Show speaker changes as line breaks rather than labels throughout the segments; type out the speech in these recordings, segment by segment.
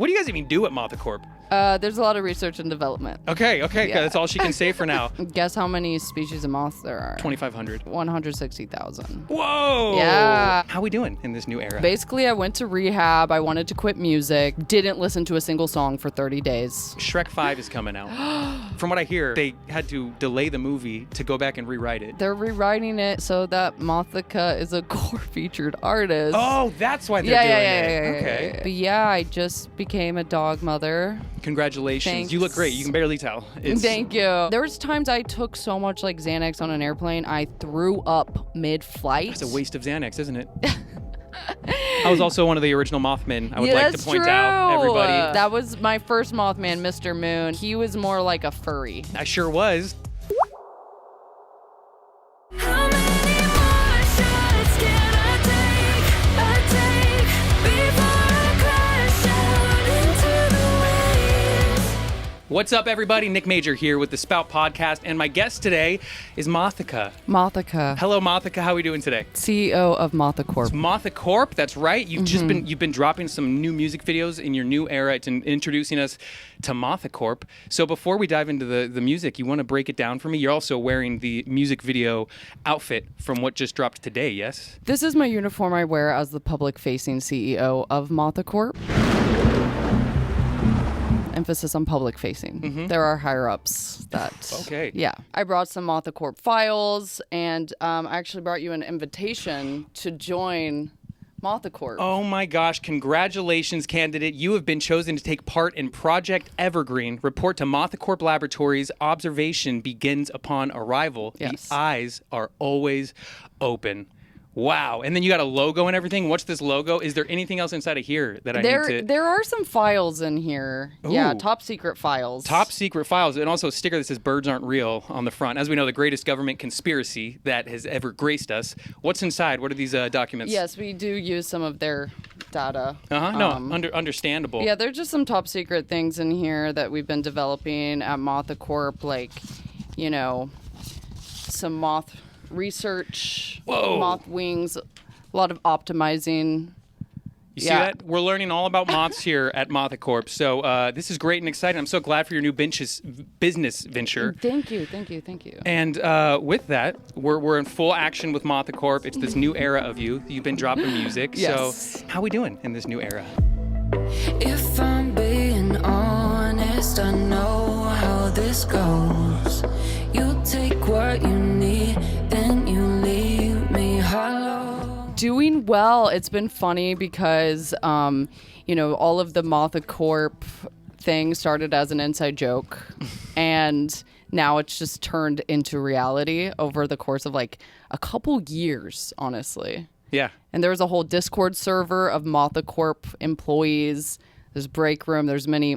What do you guys even do at Mothicorp?
There's a lot of research and development.
Okay,
Yeah.
that's all she can say for now.
Guess how many species of moths there are?
2,500.
160,000.
Whoa!
Yeah.
How we doing in this new era?
Basically, I went to rehab. I wanted to quit music. Didn't listen to a single song for 30 days.
Shrek 5 is coming out. From what I hear, they had to delay the movie to go back and rewrite it.
They're rewriting it so that Mothica is a Corp featured artist.
Oh, that's why they're doing it. Okay.
But yeah, I just became a dog mother.
Congratulations.
Thanks.
You look great. You can barely tell.
Thank you. There was times I took so much like Xanax on an airplane, I threw up mid-flight.
It's a waste of Xanax, isn't it? I was also one of the original Mothmen. I would like to point
true.
out, everybody.
That was my first Mothman, Mr. Moon. He was more like a furry.
I sure was.
How many more shots can I take before I crash out into the waves?
What's up, everybody? Nick Major here with the Spout Podcast, and my guest today is Mothica.
Mothica.
Hello, Mothica. How are we doing today?
CEO of Mothicorp.
Mothicorp, that's right. You've been dropping some new music videos in your new era. It's introducing us to Mothicorp. So before we dive into the music, you want to break it down for me? You're also wearing the music video outfit from what just dropped today, yes?
This is my uniform I wear as the public-facing CEO of Mothicorp. Emphasis on public-facing. There are higher-ups that...
Okay.
Yeah. I brought some Mothicorp files, and I actually brought you an invitation to join Mothicorp.
Oh my gosh, congratulations, candidate. You have been chosen to take part in Project Evergreen. Report to Mothicorp Laboratories. Observation begins upon arrival.
Yes.
The eyes are always open. Wow. And then you got a logo and everything. What's this logo? Is there anything else inside of here that I need to...
There are some files in here. Yeah,
Ooh.
top secret files.
Top secret files, and also a sticker that says birds aren't real on the front. As we know, the greatest government conspiracy that has ever graced us. What's inside? What are these documents?
Yes, we do use some of their data.
Understandable.
Yeah, there's just some top secret things in here that we've been developing at Mothicorp, like, you know, some moth research,
Whoa.
moth wings, a lot of optimizing.
You see that? We're learning all about moths here at Mothicorp. So this is great and exciting. I'm so glad for your new business venture.
Thank you.
And with that, we're in full action with Mothicorp. It's this new era of you. You've been dropping music.
Yes.
So how we doing in this new era?
If I'm being honest, I know how this goes. You take what you need, then you leave me hollow.
Doing well. It's been funny because, you know, all of the Mothicorp thing started as an inside joke, and now it's just turned into reality over the course of like a couple years, honestly.
Yeah.
And there was a whole Discord server of Mothicorp employees. There's break room. There's many.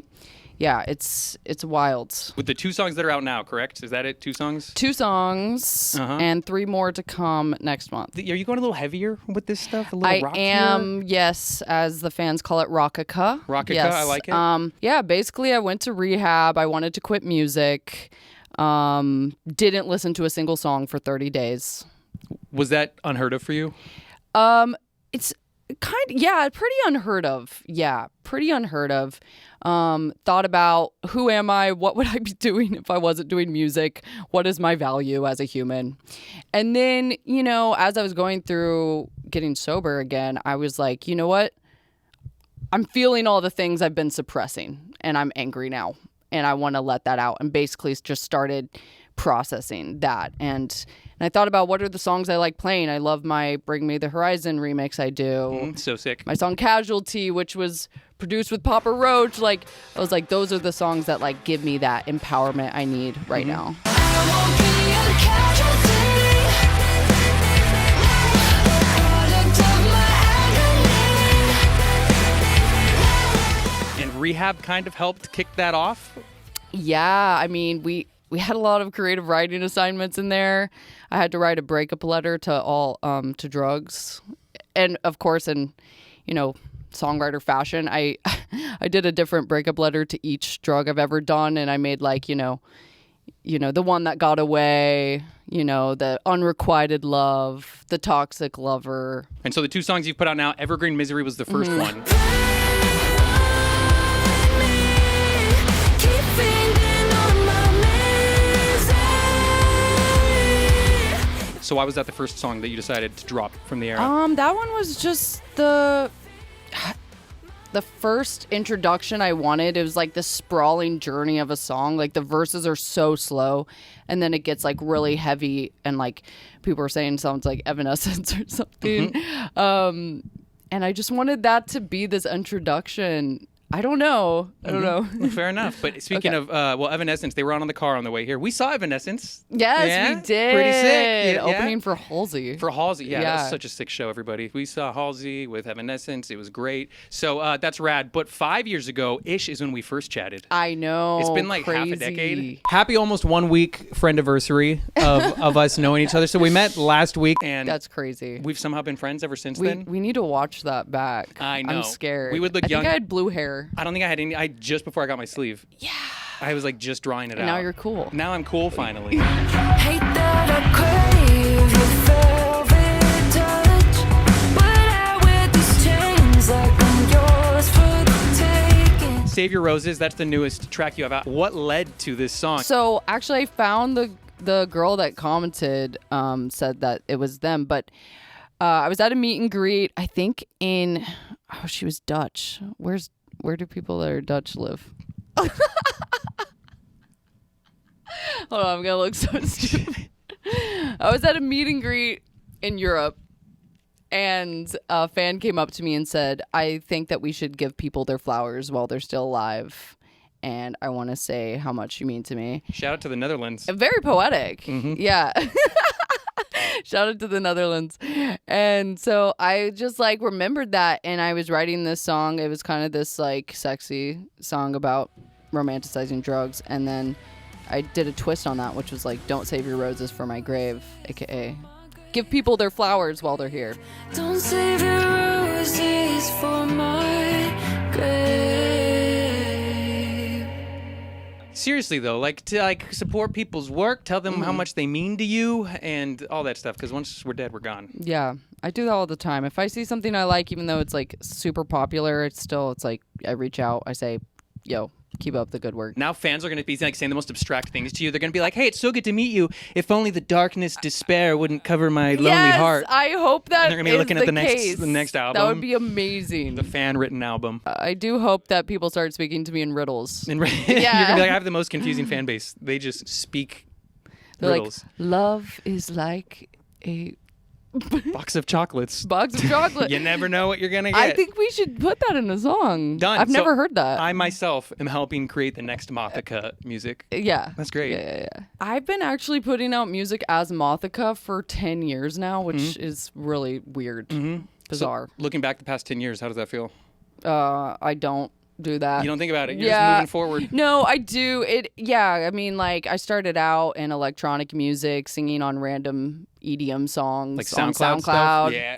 Yeah, it's wild.
With the 2 songs that are out now, correct? Is that it? 2 songs?
2 songs and 3 more to come next month.
Are you going a little heavier with this stuff? A little
I
rockier?
am, yes, as the fans call it, Rockica.
Rockica,
yes.
I like it.
Yeah, basically I went to rehab. I wanted to quit music. Didn't listen to a single song for 30 days.
Was that unheard of for you?
It's pretty unheard of. Yeah, pretty unheard of. Thought about who am I? What would I be doing if I wasn't doing music? What is my value as a human? And then, you know, as I was going through getting sober again, I was like, you know what? I'm feeling all the things I've been suppressing, and I'm angry now, and I want to let that out, and basically just started processing that. And I thought about what are the songs I like playing. I love my Bring Me the Horizon remix I do.
So sick.
My song Casualty, which was produced with Papa Roach. Like, I was like, those are the songs that like give me that empowerment I need right now.
I won't be a casualty, product of my agony.
And rehab kind of helped kick that off?
Yeah, I mean, we had a lot of creative writing assignments in there. I had to write a breakup letter to all to drugs, and of course, in songwriter fashion, I did a different breakup letter to each drug I've ever done, and I made like the one that got away, the unrequited love, the toxic lover.
And so the 2 songs you've put out now, Evergreen Misery was the first one. So why was that the first song that you decided to drop from the era?
That one was just the first introduction I wanted. It was like the sprawling journey of a song. Like the verses are so slow, and then it gets like really heavy, and like people were saying sounds like Evanescence or something. And I just wanted that to be this introduction. I don't know.
Well, fair enough. But speaking of, Evanescence, they were on the car on the way here. We saw Evanescence.
Yes, we did.
Pretty sick.
Opening for Halsey.
For Halsey, that was such a sick show, everybody. We saw Halsey with Evanescence. It was great. So that's rad. But 5 years ago-ish is when we first chatted.
I know.
It's been like
crazy.
half a decade. Happy almost 1 week friendiversary of us knowing each other. So we met last week. And
that's crazy.
We've somehow been friends ever since then.
We need to watch that back.
I know.
I'm scared.
We would look young.
I think I had blue hair.
I don't think I had any. Just before I got my sleeve.
Yeah.
I was like just drawing it out.
And now you're cool.
Now I'm cool finally.
Hate that I crave your velvet touch, but I wear these chains like I'm yours for the taking.
Save Your Roses, that's the newest track you have out. What led to this song?
So actually I found the girl that commented said that it was them, but I was at a meet and greet, I think she was Dutch. Where do people that are Dutch live? Hold on, I'm gonna look so stupid. I was at a meet and greet in Europe, and a fan came up to me and said, I think that we should give people their flowers while they're still alive. And I want to say how much you mean to me.
Shout out to the Netherlands.
Very poetic. Mm-hmm. Yeah. Shout out to the Netherlands. And so I just like remembered that, and I was writing this song. It was kind of this like sexy song about romanticizing drugs, and then I did a twist on that, which was like, don't save your roses for my grave, aka give people their flowers while they're here.
Don't save your roses for my grave.
Seriously though, to support people's work, tell them how much they mean to you, and all that stuff. Because once we're dead, we're gone.
Yeah, I do that all the time. If I see something I like, even though it's like super popular, it's like I reach out. I say, "Yo, keep up the good work."
Now fans are going to be like saying the most abstract things to you. They're going to be like, "Hey, it's so good to meet you. If only the darkness, despair wouldn't cover my lonely heart."
I hope that
they're going to be looking at
case.
the next album.
That would be amazing.
The fan-written album.
I do hope that people start speaking to me in riddles.
You're going to be like, I have the most confusing fan base. They just speak riddles.
Like, love is like a
box of chocolates.
Box of chocolate.
You never know what you're going to get.
I think we should put that in a song.
Done.
I've never heard that.
I myself am helping create the next Mothica music.
Yeah.
That's great.
Yeah. I've been actually putting out music as Mothica for 10 years now, which is really weird. Bizarre.
So, looking back the past 10 years, how does that feel?
I don't do that.
You don't think about it. You're just moving forward.
No, I do. I mean, like, I started out in electronic music, singing on random EDM songs.
Like
on
SoundCloud stuff? Yeah.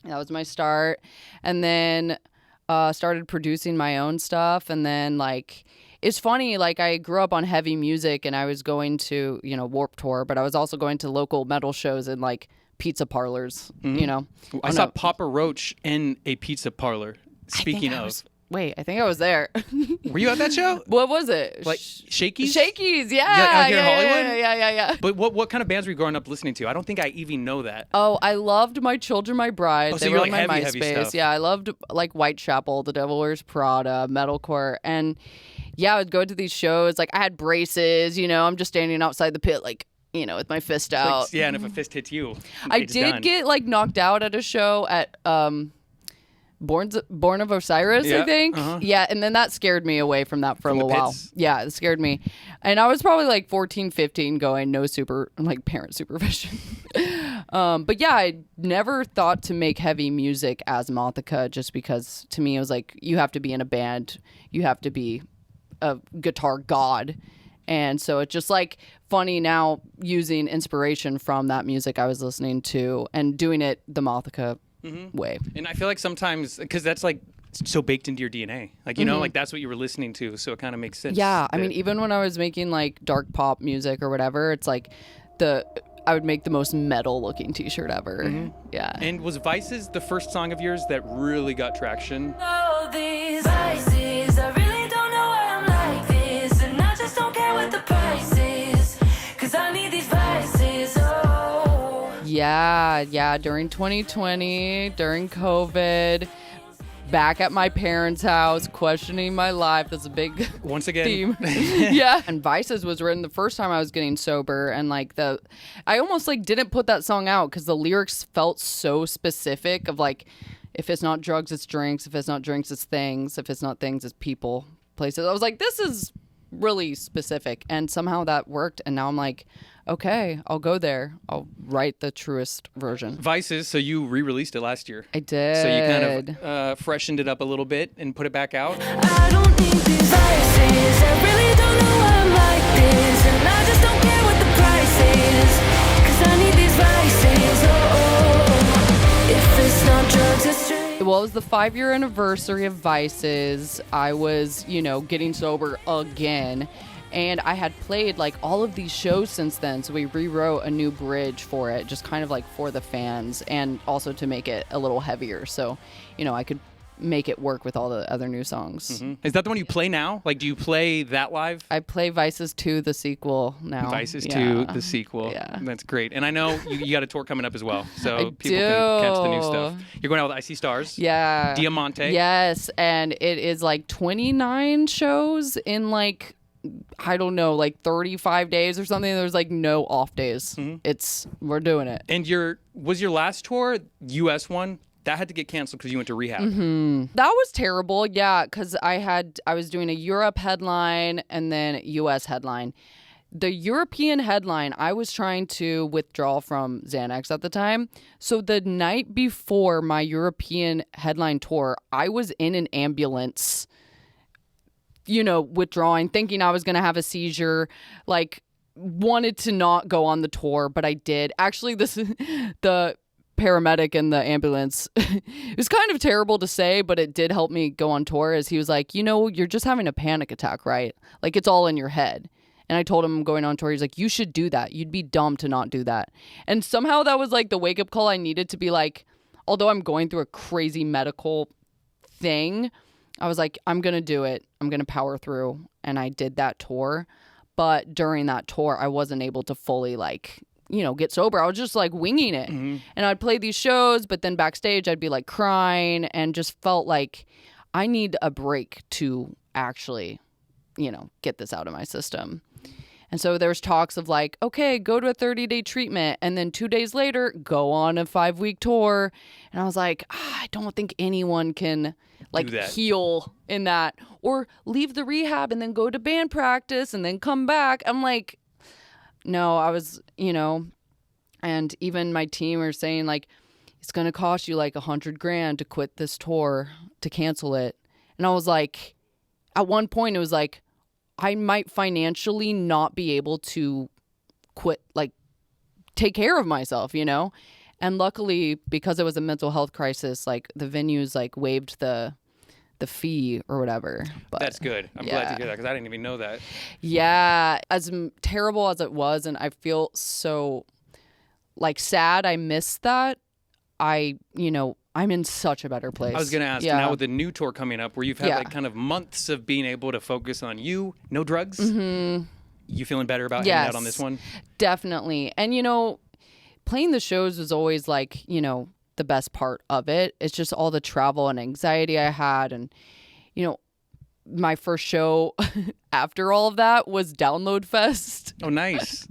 That was my start. And then started producing my own stuff. And then, like, it's funny, like, I grew up on heavy music, and I was going to, Warped Tour, but I was also going to local metal shows and, like, pizza parlors,
I saw Papa Roach in a pizza parlor. Speaking of.
I think I was there.
Were you at that show?
What was it?
Like Shakey's?
Shakey's, yeah.
Out here in Hollywood?
Yeah.
But what kind of bands were you growing up listening to? I don't think I even know that.
Oh, I loved My Children, My Bride.
Oh, so
they
you're
were
like
on my
heavy
MySpace.
stuff.
Yeah, I loved like Whitechapel, The Devil Wears Prada, Metalcore. And yeah, I would go to these shows. Like, I had braces, I'm just standing outside the pit, like, with my fist out.
And if a fist hits you,
I
it's
did
done.
get like knocked out at a show at Born of Osiris, I think. Yeah, and then that scared me away from that for a little while. Yeah, it scared me. And I was probably like 14, 15 going, no parent supervision. But yeah, I never thought to make heavy music as Mothica, just because to me it was like, you have to be in a band, you have to be a guitar god. And so it's just like funny now using inspiration from that music I was listening to and doing it the Mothica way.
And I feel like sometimes, because that's like so baked into your DNA, like, like that's what you were listening to. So it kind of makes sense.
Yeah. I mean, even when I was making like dark pop music or whatever, it's like I would make the most metal looking t-shirt ever. Yeah.
And was Vices the first song of yours that really got traction?
All these vices, I really don't know why I'm like this, and I just don't care what the price is, 'cause I need these vices, oh.
Yeah. During 2020, during COVID, back at my parents' house, questioning my life. That's a big
once again
theme. Yeah. And Vices was written the first time I was getting sober, and I almost didn't put that song out because the lyrics felt so specific of if it's not drugs, it's drinks. If it's not drinks, it's things. If it's not things, it's people, places. I was like, this is really specific, and somehow that worked. And now I'm like, okay, I'll go there. I'll write the truest version.
Vices, so you re-released it last year.
I did.
So you kind of freshened it up a little bit and put it back out.
I don't need these vices. I really don't know why I'm like this, and I just don't care what the price is, 'cause I need these vices. Oh, if it's not drugs, it's straight.
Well, it was the 5-year anniversary of Vices. I was, getting sober again. And I had played all of these shows since then. So we rewrote a new bridge for it, just kind of for the fans, and also to make it a little heavier. So, I could make it work with all the other new songs.
Mm-hmm. Is that the one you play now? Do you play that live?
I play Vices 2, the sequel now.
Vices 2, the sequel.
Yeah.
That's great. And I know you got a tour coming up as well. So
I
people can catch the new stuff. You're going out with I See Stars?
Yeah.
Diamante?
Yes. And it is 29 shows in I don't know, 35 days or something. There's no off days. Mm-hmm. We're doing it.
And was your last tour, US one, that had to get canceled because you went to rehab?
Mm-hmm. That was terrible. Yeah. Cause I was doing a Europe headline and then US headline. The European headline, I was trying to withdraw from Xanax at the time. So the night before my European headline tour, I was in an ambulance, withdrawing, thinking I was going to have a seizure, wanted to not go on the tour, but I did. Actually, the paramedic in the ambulance, it was kind of terrible to say, but it did help me go on tour, as he was like, you're just having a panic attack, right? It's all in your head. And I told him I'm going on tour. He's like, you should do that. You'd be dumb to not do that. And somehow that was the wake-up call I needed to be although I'm going through a crazy medical thing, I was like, I'm going to do it. I'm going to power through. And I did that tour. But during that tour, I wasn't able to fully get sober. I was just winging it. Mm-hmm. And I'd play these shows, but then backstage I'd be crying, and just felt I need a break to actually, get this out of my system. And so there's talks of okay, go to a 30-day treatment, and then 2 days later, go on a 5-week tour. And I was like, I don't think anyone can heal in that, or leave the rehab and then go to band practice and then come back. I'm like, no, I was, and even my team are saying it's going to cost you $100,000 to quit this tour, to cancel it. And I was like, at one point it was I might financially not be able to quit, take care of myself, And luckily, because it was a mental health crisis, the venues waived the fee or whatever. But
that's good. I'm glad to hear that, because I didn't even know that.
Yeah, as terrible as it was, and I feel so sad I missed that. I'm in such a better place.
I was going to ask, now with the new tour coming up, where you've had kind of months of being able to focus on you, no drugs, you feeling better about hanging out on this one?
Definitely. And, playing the shows was always the best part of it. It's just all the travel and anxiety I had. And, my first show after all of that was Download Fest.
Oh, nice.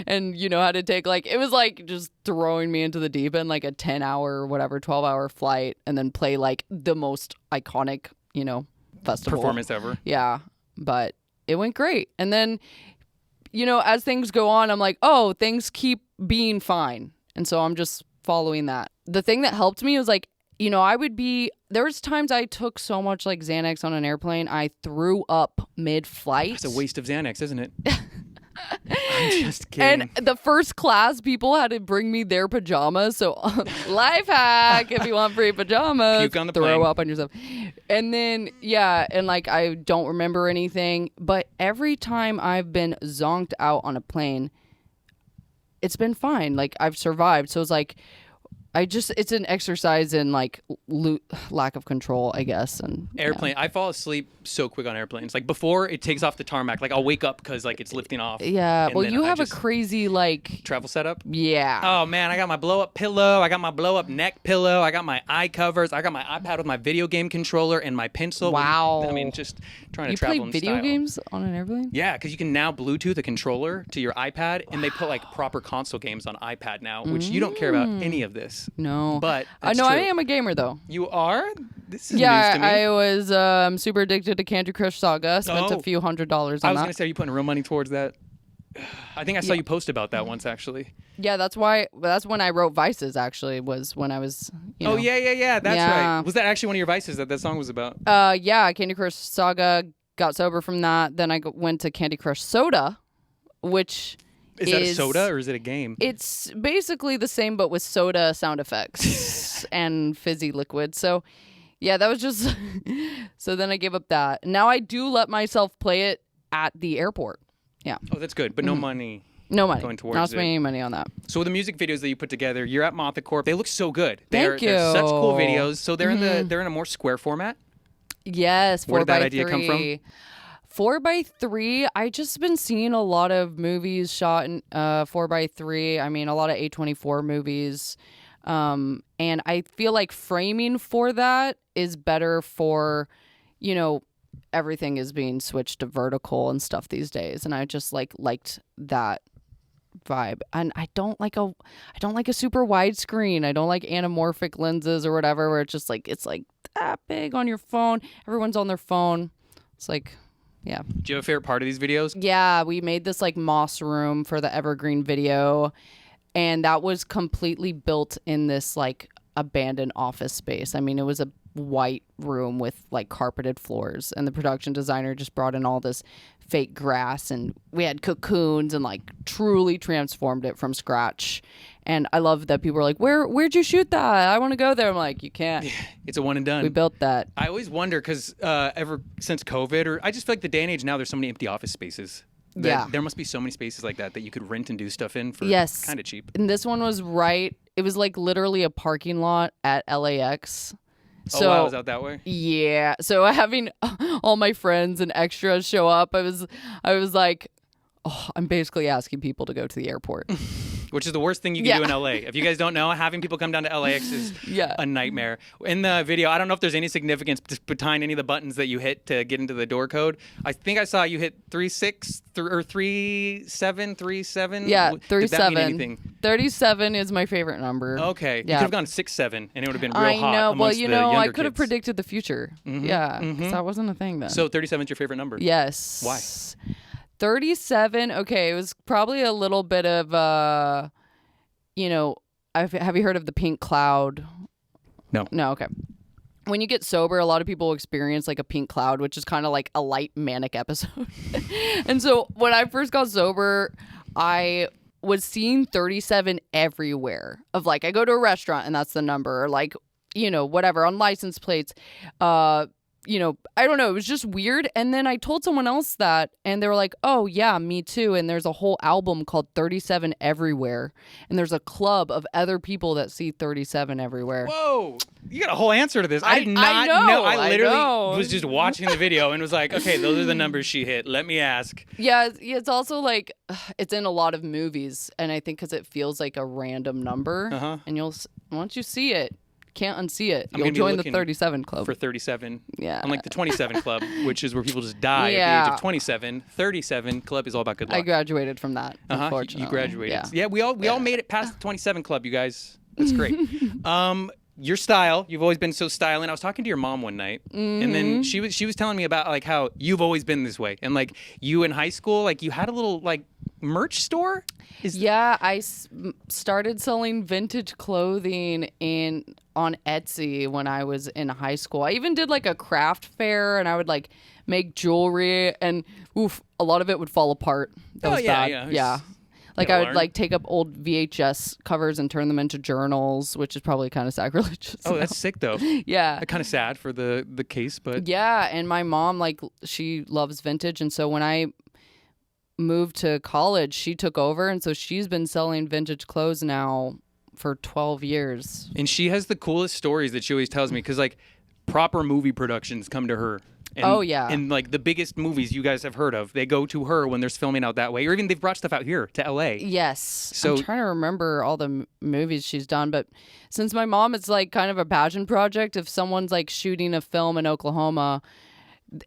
And, had to take it was just throwing me into the deep end, a 10-hour or whatever, 12-hour flight, and then play the most iconic, festival.
Performance ever.
Yeah. But it went great. And then, as things go on, I'm like, oh, things keep being fine. And so I'm just following that. The thing that helped me was there was times I took so much Xanax on an airplane, I threw up mid-flight.
It's a waste of Xanax, isn't it? I'm just kidding.
And the first class people had to bring me their pajamas. So life hack, if you want free pajamas,
puke on the
throw
plane.
up on yourself. And then, and I don't remember anything. But every time I've been zonked out on a plane, it's been fine. I've survived. So it's It's an exercise in like lack of control, I guess. And
airplane. I fall asleep so quick on airplanes. Like before it takes off the tarmac, like I'll wake up because like it's lifting off.
Yeah. Well, you have a crazy like
travel setup.
Yeah.
Oh man, I got my blow up pillow. I got my blow up neck pillow. I got my eye covers. I got my iPad with my video game controller and my pencil.
Wow.
I mean, just trying to travel in style.
You play video games on an airplane?
Yeah, because you can now Bluetooth a controller to your iPad, and they put like proper console games on iPad now, which you don't care about any of this.
No.
But
I know I am a gamer though.
You are? This is news
yeah,
to me.
I was super addicted to Candy Crush Saga. Spent a few $100s on that.
I was gonna say, are you putting real money towards that? I think I saw you post about that once actually.
Yeah, that's when I wrote Vices. Actually, was when I was.
Oh yeah, that's right. Was that actually one of your vices that song was about?
Yeah, Candy Crush Saga. Got sober from that. Then I went to Candy Crush Soda, which.
Is that a soda or is it a game?
It's basically the same, but with soda sound effects and fizzy liquid. So, yeah, that was just. So then I gave up that. Now I do let myself play it at the airport. Yeah.
Oh, that's good, but no money.
No money.
Going towards
Not spending any money on that.
So the music videos that you put together, you're at Mothicorp. They look so good.
Thank you.
They're such cool videos. So they're in a more square format.
Yes, 4x3.
Where did that idea come from?
4x3, I just been seeing a lot of movies shot in 4x3. I mean, a lot of A24 movies. And I feel like framing for that is better for, everything is being switched to vertical and stuff these days. And I just liked that vibe. And I don't like a super wide screen. I don't like anamorphic lenses or whatever, where it's just like, it's like that big on your phone. Everyone's on their phone. It's like... Yeah.
Do you have a favorite part of these videos?
Yeah, we made this like moss room for the Evergreen video, and that was completely built in this like abandoned office space. I mean, it was a white room with like carpeted floors, and the production designer just brought in all this fake grass, and we had cocoons and like truly transformed it from scratch. And I love that people were like, where'd you shoot that? I want to go there. I'm like, you can't.
It's a one and done.
We built that.
I always wonder because ever since COVID, or I just feel like the day and age now, there's so many empty office spaces. There must be so many spaces like that you could rent and do stuff in for kind of cheap.
And this one was right. It was like literally a parking lot at LAX. So,
oh, wow, was out that way?
Yeah. So having all my friends and extras show up, I was like, oh, I'm basically asking people to go to the airport.
Which is the worst thing you can do in LA. If you guys don't know, having people come down to LAX is a nightmare. In the video, I don't know if there's any significance behind any of the buttons that you hit to get into the door code. I think I saw you hit 36 or 3737.
Yeah, 37.
Did that mean anything?
37 is my favorite number.
Okay. You could have gone 67 and it would have been real
I
hot.
know. Well,
the
I could have
kids.
predicted the future. Mm-hmm. Yeah, because that wasn't a thing then.
So 37 is your favorite number?
Yes.
Why?
37. Okay, it was probably a little bit of have you heard of the pink cloud?
No.
Okay. When you get sober, a lot of people experience like a pink cloud, which is kind of like a light manic episode. And so when I first got sober, I was seeing 37 everywhere. Of like, I go to a restaurant and that's the number, or like, whatever, on license plates. I don't know. It was just weird. And then I told someone else that, and they were like, oh, yeah, me too. And there's a whole album called 37 Everywhere. And there's a club of other people that see 37 everywhere.
Whoa. You got a whole answer to this. I did not know. I literally was just watching the video and was like, okay, those are the numbers she hit. Let me ask.
Yeah, it's also like, it's in a lot of movies. And I think because it feels like a random number.
Uh-huh.
And once you see it, can't unsee it.
I'm
You'll join the 37 club.
For 37.
Yeah.
Unlike the 27 club, which is where people just die at the age of 27. 37 club is all about good luck.
I graduated from that, unfortunately.
You graduated.
Yeah,
we all made it past the 27 club, you guys. That's great. Your style, you've always been so styling. I was talking to your mom one night, and then she was telling me about like how you've always been this way, and like you in high school, like you had a little like merch store.
I started selling vintage clothing on Etsy when I was in high school. I even did like a craft fair, and I would like make jewelry, and a lot of it would fall apart. That was bad. Yeah. Like I would like take up old VHS covers and turn them into journals, which is probably kind of sacrilegious.
Oh, that's sick though.
Yeah.
Kind of sad for the case, but
yeah. And my mom, like, she loves vintage, and so when I moved to college, she took over, and so she's been selling vintage clothes now for 12 years.
And she has the coolest stories that she always tells me because, like, proper movie productions come to her. And,
Oh, yeah.
And, like, the biggest movies you guys have heard of, they go to her when there's filming out that way. Or even they've brought stuff out here to L.A.
Yes.
So-
I'm trying to remember all the movies she's done. But since my mom, it's like kind of a passion project. If someone's like shooting a film in Oklahoma,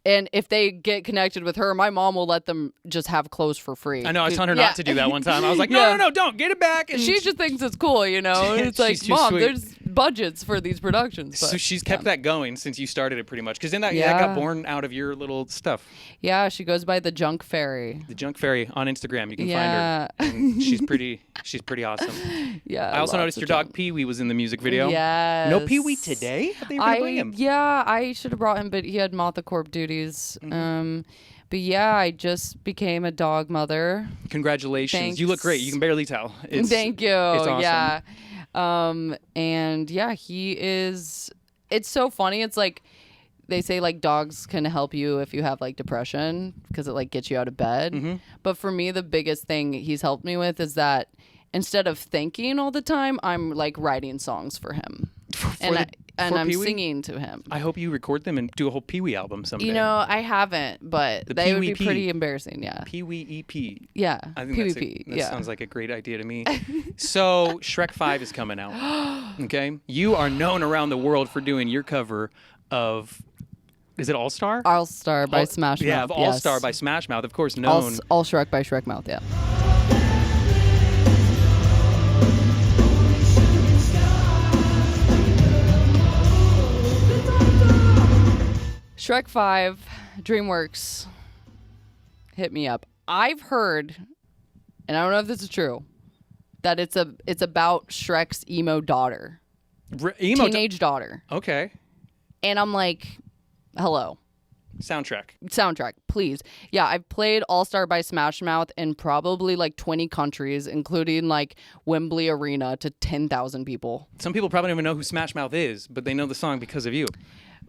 and if they get connected with her, my mom will let them just have clothes for free.
I know, I was telling her
Yeah.
not to do that one time. I was like,
Yeah.
no, don't. Get it back. And
She just thinks it's cool, you know? It's like,
She's too
Mom,
sweet.
there's budgets for these productions. But,
So she's kept that going since you started it pretty much. Because then that
Yeah.
got born out of your little stuff.
yeah, she goes by the Junk Fairy.
The Junk Fairy on Instagram. You can
Yeah.
find her. And she's pretty awesome.
Yeah.
I also
lots
noticed
of
your dog
junk.
Pee Wee was in the music video.
Yes.
No Pee Wee today? I thought you were gonna bring him.
Yeah, I should have brought him, but he had Mothicorp duties.
Mm-hmm.
But yeah, I just became a dog mother.
Congratulations.
Thanks.
You look great. You can barely tell.
Thank you.
It's awesome.
Yeah. And yeah, he is. It's so funny. It's like they say like dogs can help you if you have like depression because it like gets you out of bed.
Mm-hmm.
But for me, the biggest thing he's helped me with is that instead of thinking all the time, I'm like writing songs for him.
For
I'm
Pee Wee?
singing to him.
I hope you record them and do a whole Pee Wee album someday.
You know, I haven't, but
The
they would
Pee Wee
be
P.
pretty embarrassing. Yeah.
Pee Wee EP.
Yeah.
I think
PvP.
that
Yeah.
sounds like a great idea to me. So Shrek 5 is coming out. Okay, you are known around the world for doing your cover of. Is it All Star?
All Star by Smash Mouth.
Yeah, of All Star by Smash Mouth, of course known.
All Shrek by Shrek Mouth. Yeah. Shrek 5, DreamWorks, hit me up. I've heard, and I don't know if this is true, that it's about Shrek's emo daughter, teenage daughter,
Okay.
and I'm like, hello, soundtrack, please. Yeah, I've played All Star by Smash Mouth in probably like 20 countries, including like Wembley Arena to 10,000 people.
Some people probably don't even know who Smash Mouth is, but they know the song because of you.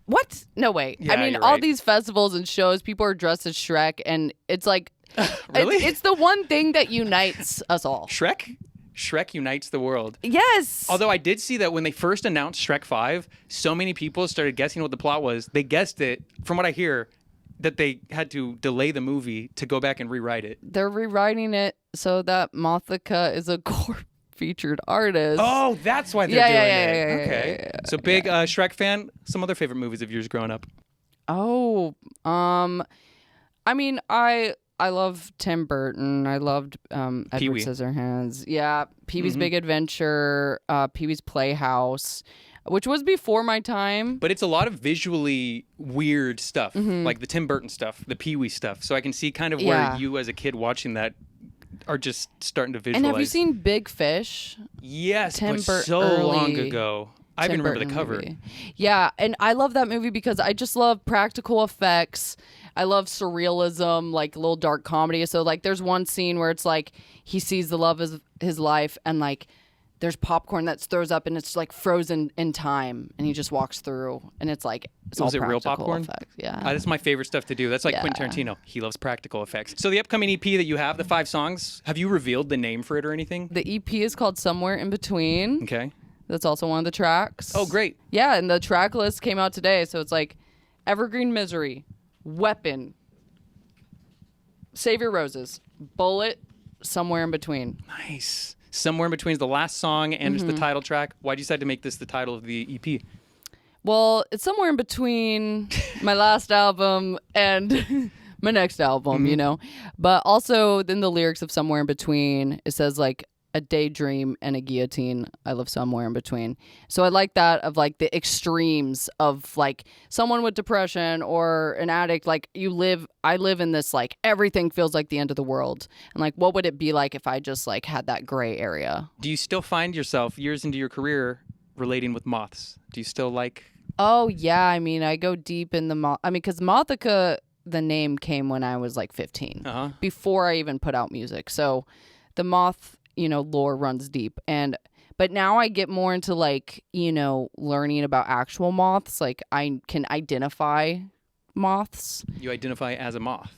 What? No way.
Yeah,
I mean,
you're
all
right.
these festivals and shows, people are dressed as Shrek, and it's like,
Really?
it's the one thing that unites us all.
Shrek unites the world.
Yes.
Although I did see that when they first announced Shrek 5, so many people started guessing what the plot was. They guessed it, from what I hear, that they had to delay the movie to go back and rewrite it.
They're rewriting it so that Mothica is a Corp featured artist.
Oh, that's why they're
Yeah,
doing
yeah,
it.
yeah,
Okay.
yeah.
So big Shrek fan. Some other favorite movies of yours growing up?
Oh, I mean, I love Tim Burton. I loved Edward
Pee-wee.
Scissorhands. Yeah, Pee-wee's Big Adventure, Pee-wee's Playhouse, which was before my time.
But it's a lot of visually weird stuff, like the Tim Burton stuff, the Pee-wee stuff. So I can see kind of
Yeah.
where you as a kid watching that are just starting to visualize.
And have you seen Big Fish?
Yes,
Tim
but
Burton
so long
early
ago. I even
Tim
remember the
Burton
cover.
movie. Yeah, and I love that movie because I just love practical effects. I love surrealism, like a little dark comedy. So like there's one scene where it's like he sees the love of his life and like there's popcorn that throws up and it's like frozen in time and he just walks through and it's like it's
Was
all
it real
practical
popcorn?
effects. Yeah.
That's my favorite stuff to do. That's like Quentin Tarantino. He loves practical effects. So the upcoming EP that you have, the 5 songs, have you revealed the name for it or anything?
The EP is called Somewhere in Between.
Okay.
That's also one of the tracks.
Oh, great.
Yeah, and the track list came out today. So it's like Evergreen Misery, Weapon, Save Your Roses, Bullet, Somewhere in Between.
Nice. Somewhere in between is the last song and it's the
Mm-hmm.
title track. Why'd you decide to make this the title of the E EP?
Well, it's somewhere in between my last album and my next album, you know? But also, in the lyrics of Somewhere in Between, it says like, a daydream and a guillotine. I live somewhere in between. So I like that of like the extremes of like someone with depression or an addict. Like I live in this like everything feels like the end of the world. And like what would it be like if I just like had that gray area?
Do you still find yourself years into your career relating with moths? Do you still like...
Oh yeah, I mean I go deep in the because Mothica, the name came when I was like 15, before I even put out music. So the moth, lore runs deep. But now I get more into like, learning about actual moths. Like I can identify moths.
You identify as a moth?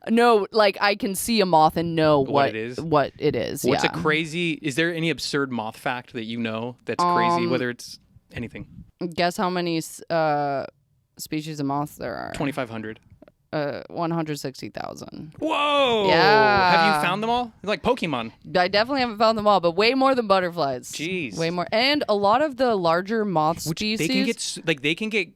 No, like I can see a moth and know
What it is?
What it is.
What's
yeah.
a crazy? Is there any absurd moth fact that you know that's crazy? Whether it's anything.
Guess how many species of moths there are?
2,500.
160,000.
Whoa!
Yeah.
Have you found them all? Like Pokemon.
I definitely haven't found them all, but way more than butterflies.
Jeez.
Way more. And a lot of the larger moth species.
They can get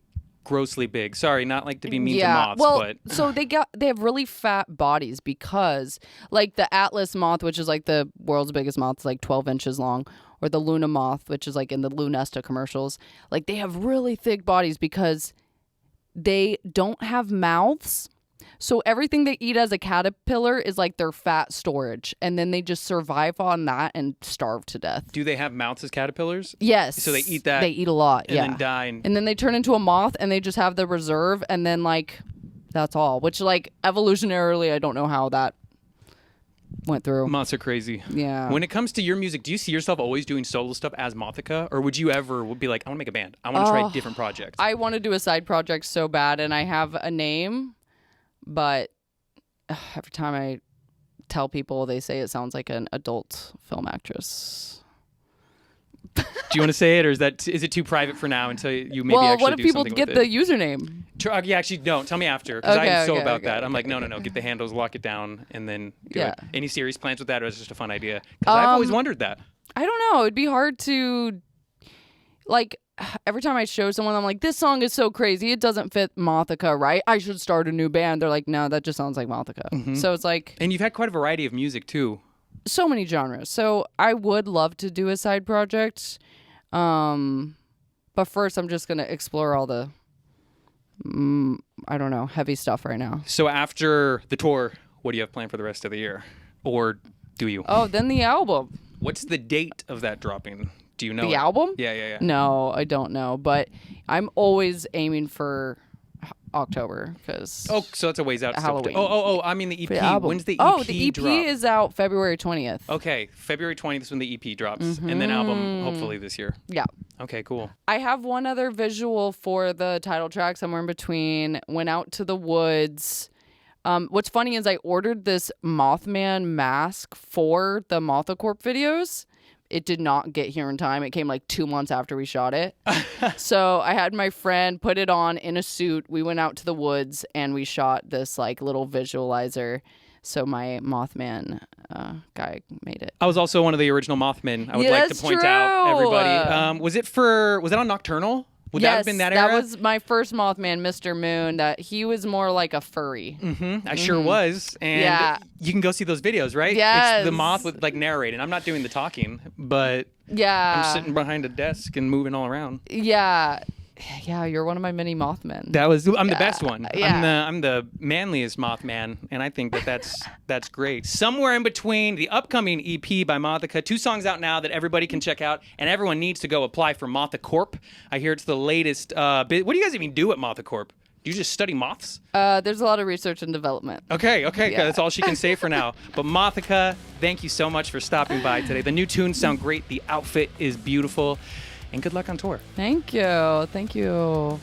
grossly big. Sorry, not like to be mean to
yeah,
moths,
well,
but
so they have really fat bodies because like the Atlas moth, which is like the world's biggest moth, is like 12 inches long, or the Luna moth, which is like in the Lunesta commercials, like they have really thick bodies because they don't have mouths. So everything they eat as a caterpillar is like their fat storage, and then they just survive on that and starve to death.
do they have mouths as caterpillars?
Yes.
So they eat that
They eat a lot,
and
yeah.
then die.
And then they turn into a moth and they just have the reserve, and then like that's all. Which like evolutionarily, I don't know how that went through.
Moths are crazy.
Yeah.
When it comes to your music, do you see yourself always doing solo stuff as Mothica, or would you ever be like, I want to make a band, I want to try different projects?
I want to do a side project so bad, and I have a name, but every time I tell people, they say it sounds like an adult film actress.
Do you want to say it, or is it too private for now until you maybe
Well,
actually
what if
do
people
something
get
with
the
it?
username?
Yeah, actually, don't. Tell me after, because
Okay,
I'm so
okay,
about
okay,
that. I'm
okay,
like, no, get the handles, lock it down, and then do
Yeah.
it. Any serious plans with that, or is it just a fun idea? Because I've always wondered that.
I don't know. It'd be hard to, like, every time I show someone, I'm like, this song is so crazy. It doesn't fit Mothica, right? I should start a new band. They're like, no, that just sounds like Mothica.
Mm-hmm.
So it's like
And you've had quite a variety of music, too.
so many genres. So I would love to do a side project. But first, I'm just going to explore all the, I don't know, heavy stuff right now.
So after the tour, what do you have planned for the rest of the year? Or do you?
Oh, then the album.
What's the date of that dropping? Do you know
The
it?
album?
Yeah.
No, I don't know. But I'm always aiming for October because
Oh, so that's a ways out.
Halloween.
Oh, I mean the EP.
the album.
When's the EP
Oh, the EP
drop?
is out February 20th.
Okay, February 20th is when the EP drops, and then album hopefully this year.
Yeah.
Okay, cool.
I have one other visual for the title track somewhere in between. Went out to the woods. What's funny is I ordered this Mothman mask for the Mothicorp videos. It did not get here in time. It came like 2 months after we shot it. So I had my friend put it on in a suit. We went out to the woods and we shot this like little visualizer. So my Mothman guy made it.
I was also one of the original Mothmen. I would
Yeah,
like to
that's
point out,
true.
everybody. Was it on Nocturnal? Would that have been that era?
That was my first Mothman, Mr. Moon. That he was more like a furry.
I sure was. And
Yeah.
you can go see those videos, right?
Yes.
It's the moth with like narrating. I'm not doing the talking, but
Yeah.
I'm sitting behind a desk and moving all around.
Yeah. Yeah, you're one of my many Mothmen.
I'm the best one.
Yeah.
I'm the manliest Mothman, and I think that's great. Somewhere in between the upcoming EP by Mothica, 2 songs out now that everybody can check out, and everyone needs to go apply for Mothicorp. I hear it's the latest. What do you guys even do at Mothicorp? Do you just study moths?
There's a lot of research and development.
Okay,
Yeah.
that's all she can say for now. But Mothica, thank you so much for stopping by today. The new tunes sound great. The outfit is beautiful. And good luck on tour.
Thank you. Thank you.